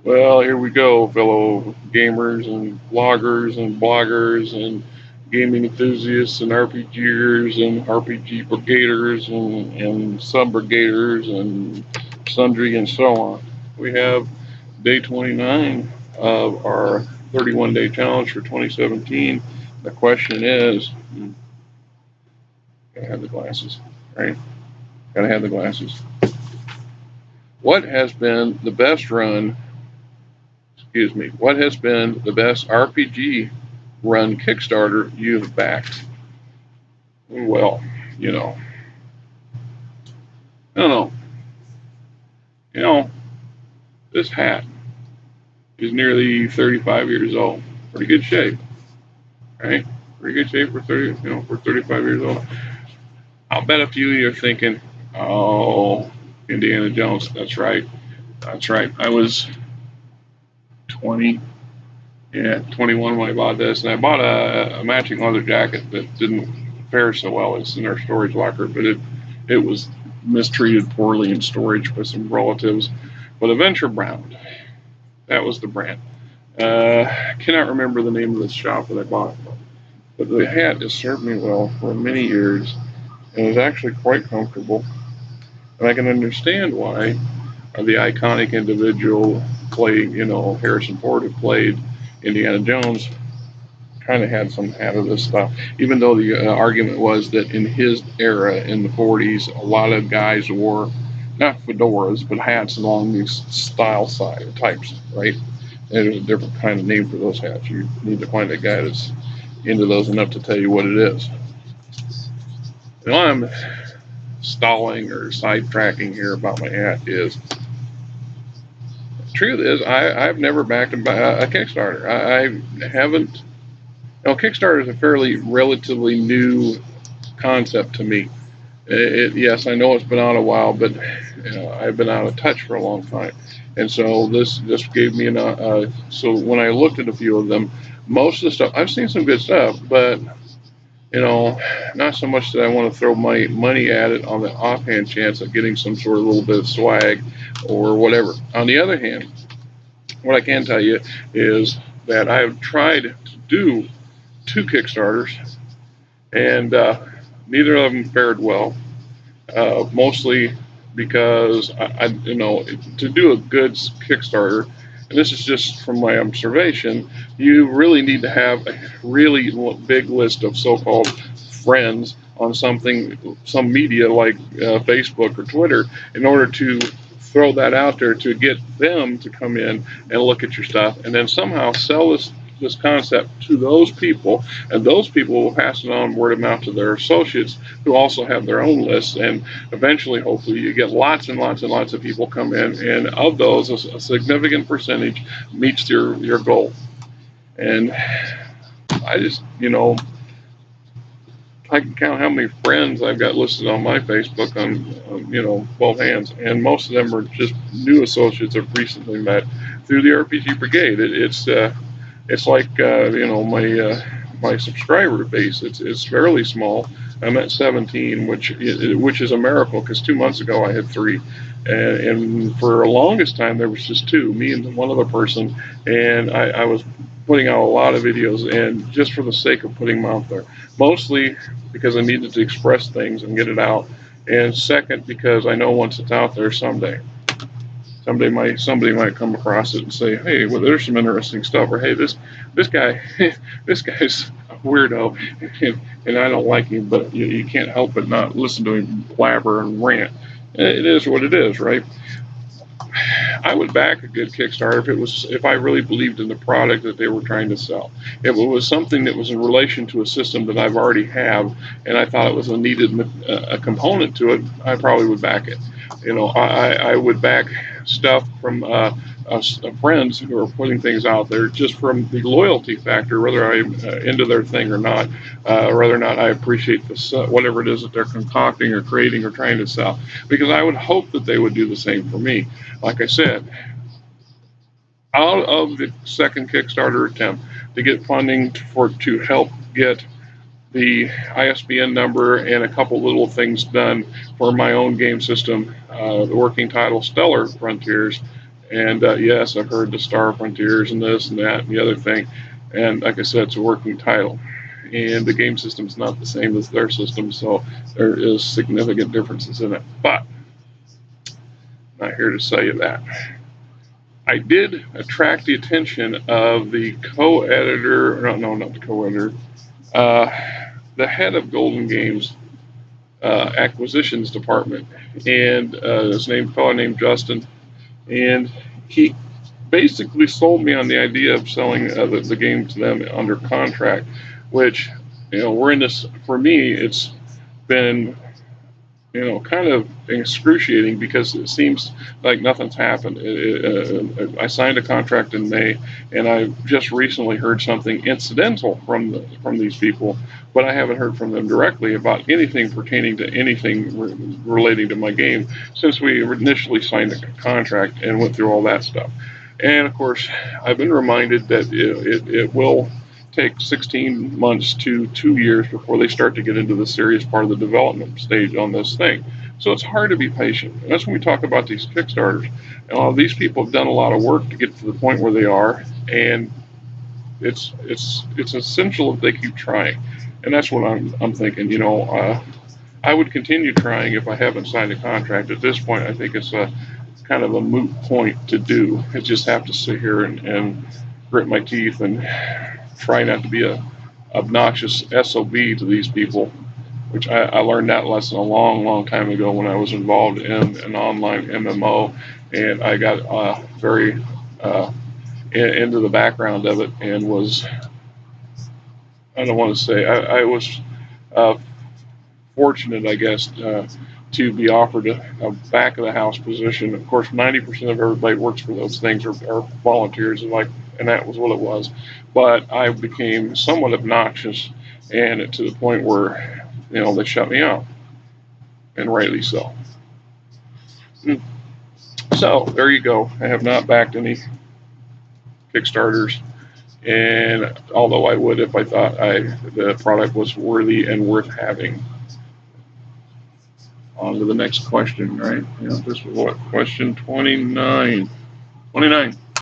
Well, here we go, fellow gamers and bloggers and bloggers and gaming enthusiasts and RPGers and RPG brigaders and sub brigaders and sundry and so on. We have day 29 of our 31-day challenge for 2017. The question is, gotta have the glasses, right? Gotta have the glasses. What has been the best run? Excuse me. What has been the best RPG run Kickstarter you've backed? Well, you know, I don't know. You know, this hat is nearly 35 years old. Pretty good shape, right? Pretty good shape for 35 years old. I'll bet a few of you are thinking, "Oh, Indiana Jones." That's right. That's right. I was 20, yeah, 21 when I bought this, and I bought a matching leather jacket that didn't fare so well. It's in our storage locker, but it was mistreated poorly in storage by some relatives. But Adventure Brown, that was the brand. I cannot remember the name of the shop that I bought, but the hat has served me well for many years and is actually quite comfortable. And I can understand why the iconic individual played, Harrison Ford, who played Indiana Jones, kind of had some out of this stuff. Even though the argument was that in his era, in the 40s, a lot of guys wore not fedoras, but hats along these style side types, right? And there's a different kind of name for those hats. You need to find a guy that's into those enough to tell you what it is. Now I'm stalling or sidetracking here about my hat is truth is I've never backed a Kickstarter. I haven't. Kickstarter is a fairly relatively new concept to me. Yes, I know it's been out a while, but I've been out of touch for a long time, and so this just gave me so when I looked at a few of them, most of the stuff I've seen some good stuff, but not so much that I want to throw my money at it on the offhand chance of getting some sort of little bit of swag or whatever. On the other hand, what I can tell you is that I have tried to do two Kickstarters, and neither of them fared well. Mostly because to do a good Kickstarter, and this is just from my observation, you really need to have a really big list of so-called friends on some media like Facebook or Twitter, in order to throw that out there to get them to come in and look at your stuff, and then somehow sell this concept to those people, and those people will pass it on word of mouth to their associates who also have their own lists, and eventually, hopefully, you get lots and lots and lots of people come in, and of those, a significant percentage meets your goal. And I just, I can count how many friends I've got listed on my Facebook on both hands, and most of them are just new associates I've recently met through the RPG Brigade. It's like my subscriber base. It's fairly small. I'm at 17, which is a miracle because 2 months ago I had three, and for the longest time there was just two, me and one other person, and I was putting out a lot of videos, and just for the sake of putting them out there, mostly because I needed to express things and get it out, and second because I know once it's out there somebody might come across it and say, "Hey, well, there's some interesting stuff," or "Hey, this guy this guy's a weirdo, and I don't like him, but you can't help but not listen to him blabber and rant." It is what it is, right? I would back a good Kickstarter if I really believed in the product that they were trying to sell. If it was something that was in relation to a system that I've already have, and I thought it was a needed a component to it, I probably would back it. I would back stuff from friends who are putting things out there just from the loyalty factor, whether I'm into their thing or not, whether or not I appreciate this, whatever it is that they're concocting or creating or trying to sell. Because I would hope that they would do the same for me. Like I said, out of the second Kickstarter attempt to get funding to help get the ISBN number and a couple little things done for my own game system, the working title Stellar Frontiers, And yes, I've heard the Star Frontiers and this and that and the other thing. And like I said, it's a working title. And the game system is not the same as their system, so there is significant differences in it. But I'm not here to sell you that. I did attract the attention of the co-editor, no, not the co-editor, uh, the head of Golden Games acquisitions department, and his fellow named Justin, and he basically sold me on the idea of selling the game to them under contract, which, we're in this, for me, it's been, kind of excruciating because it seems like nothing's happened. I signed a contract in May, and I just recently heard something incidental from these people, but I haven't heard from them directly about anything pertaining to anything relating to my game since we initially signed the contract and went through all that stuff. And of course, I've been reminded that it will take 16 months to 2 years before they start to get into the serious part of the development stage on this thing. So it's hard to be patient. And that's when we talk about these Kickstarters. And all these people have done a lot of work to get to the point where they are, and it's essential that they keep trying. And that's what I'm thinking. I would continue trying if I haven't signed a contract. At this point, I think it's a kind of a moot point to do. I just have to sit here and grit my teeth and try not to be a obnoxious SOB to these people, which I learned that lesson a long, long time ago when I was involved in an online MMO, and I got very into the background of it and was, I don't want to say, I was fortunate, I guess, to be offered a back of the house position. Of course, 90% of everybody works for those things are volunteers, and that was what it was. But I became somewhat obnoxious, and to the point where, they shut me out, and rightly so. So there you go. I have not backed any Kickstarters, and although I would if I thought the product was worthy and worth having. On to the next question, right? This was what, question 29. 29.